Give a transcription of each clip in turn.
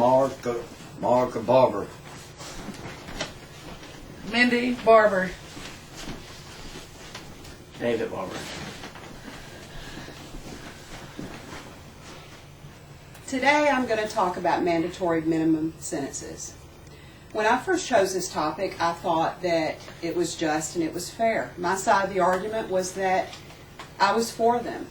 Mark Barber. Mindy Barber. David Barber. Today I'm going to talk about mandatory minimum sentences. When I first chose this topic, I thought that it was just and it was fair. My side of the argument was that I was for them.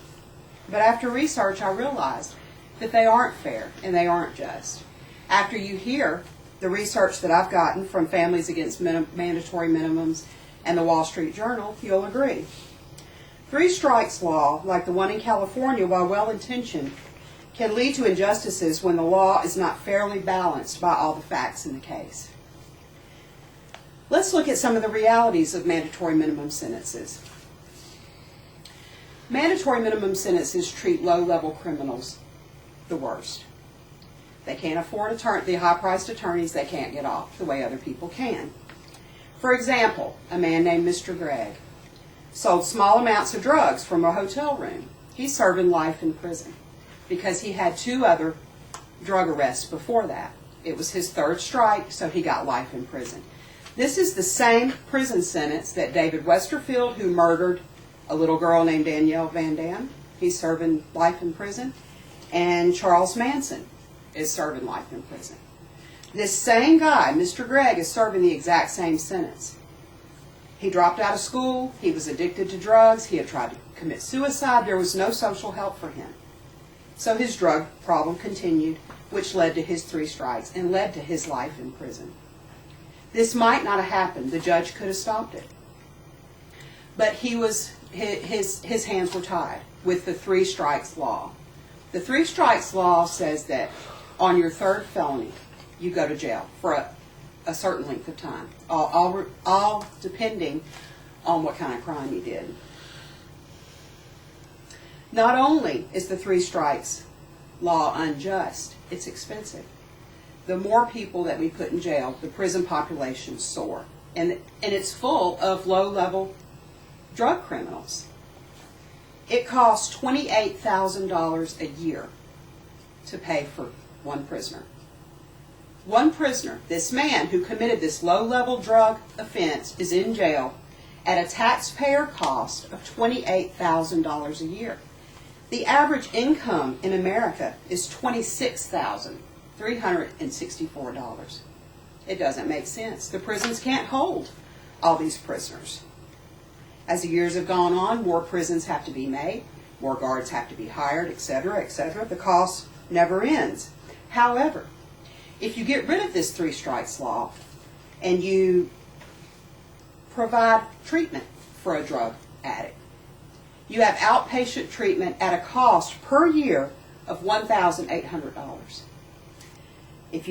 But after research, I realized that they aren't fair and they aren't just. After you hear the research that I've gotten from Families Against Mandatory Minimums and the Wall Street Journal, you'll agree. 3 strikes law, like the one in California, while well-intentioned, can lead to injustices when the law is not fairly balanced by all the facts in the case. Let's look at some of the realities of mandatory minimum sentences. Mandatory minimum sentences treat low-level criminals the worst. They can't afford the high-priced attorneys. They can't get off the way other people can. For example, a man named Mr. Gregg sold small amounts of drugs from a hotel room. He's serving life in prison because he had 2 other drug arrests before that. It was his 3rd strike, so he got life in prison. This is the same prison sentence that David Westerfield, who murdered a little girl named Danielle Van Dam, he's serving life in prison, and Charles Manson is serving life in prison. This same guy, Mr. Gregg, is serving the exact same sentence. He dropped out of school, he was addicted to drugs, he had tried to commit suicide, there was no social help for him. So his drug problem continued, which led to his 3 strikes and led to his life in prison. This might not have happened. The judge could have stopped it. But his hands were tied with the 3 strikes law. The 3 strikes law says that on your 3rd felony, you go to jail for a certain length of time, all depending on what kind of crime you did. Not only is the 3 strikes law unjust, it's expensive. The more people that we put in jail, the prison population soar. And it's full of low-level drug criminals. It costs $28,000 a year to pay for one prisoner. One prisoner, this man who committed this low-level drug offense, is in jail at a taxpayer cost of $28,000 a year. The average income in America is $26,364. It doesn't make sense. The prisons can't hold all these prisoners. As the years have gone on, more prisons have to be made, more guards have to be hired, etc., etc. The cost never ends. However, if you get rid of this 3 strikes law and you provide treatment for a drug addict, you have outpatient treatment at a cost per year of $1,800. If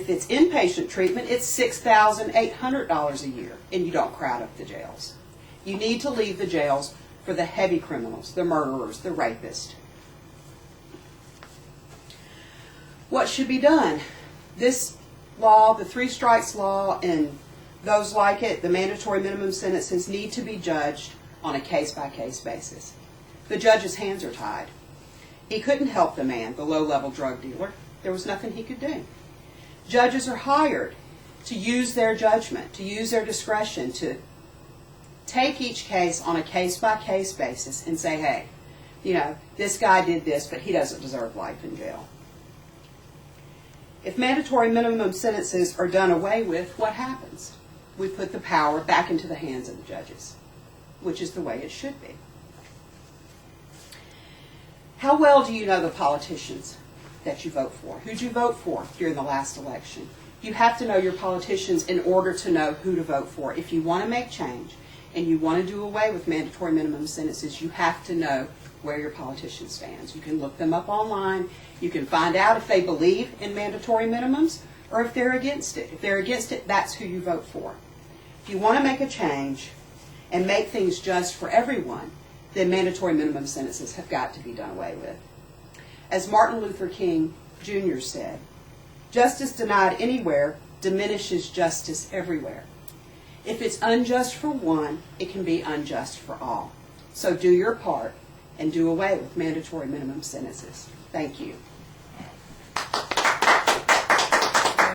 it's inpatient treatment, it's $6,800 a year, and you don't crowd up the jails. You need to leave the jails for the heavy criminals, the murderers, the rapists. What should be done? This law, the 3 strikes law, and those like it, the mandatory minimum sentences, need to be judged on a case-by-case basis. The judge's hands are tied. He couldn't help the man, the low-level drug dealer. There was nothing he could do. Judges are hired to use their judgment, to use their discretion, to take each case on a case-by-case basis and say, hey, this guy did this, but he doesn't deserve life in jail. If mandatory minimum sentences are done away with, what happens? We put the power back into the hands of the judges, which is the way it should be. How well do you know the politicians that you vote for? Who'd you vote for during the last election? You have to know your politicians in order to know who to vote for. If you want to make change and you want to do away with mandatory minimum sentences, you have to know where your politician stands. You can look them up online. You can find out if they believe in mandatory minimums or if they're against it. If they're against it, that's who you vote for. If you want to make a change and make things just for everyone, then mandatory minimum sentences have got to be done away with. As Martin Luther King Jr. said, justice denied anywhere diminishes justice everywhere. If it's unjust for one, it can be unjust for all. So do your part and do away with mandatory minimum sentences. Thank you.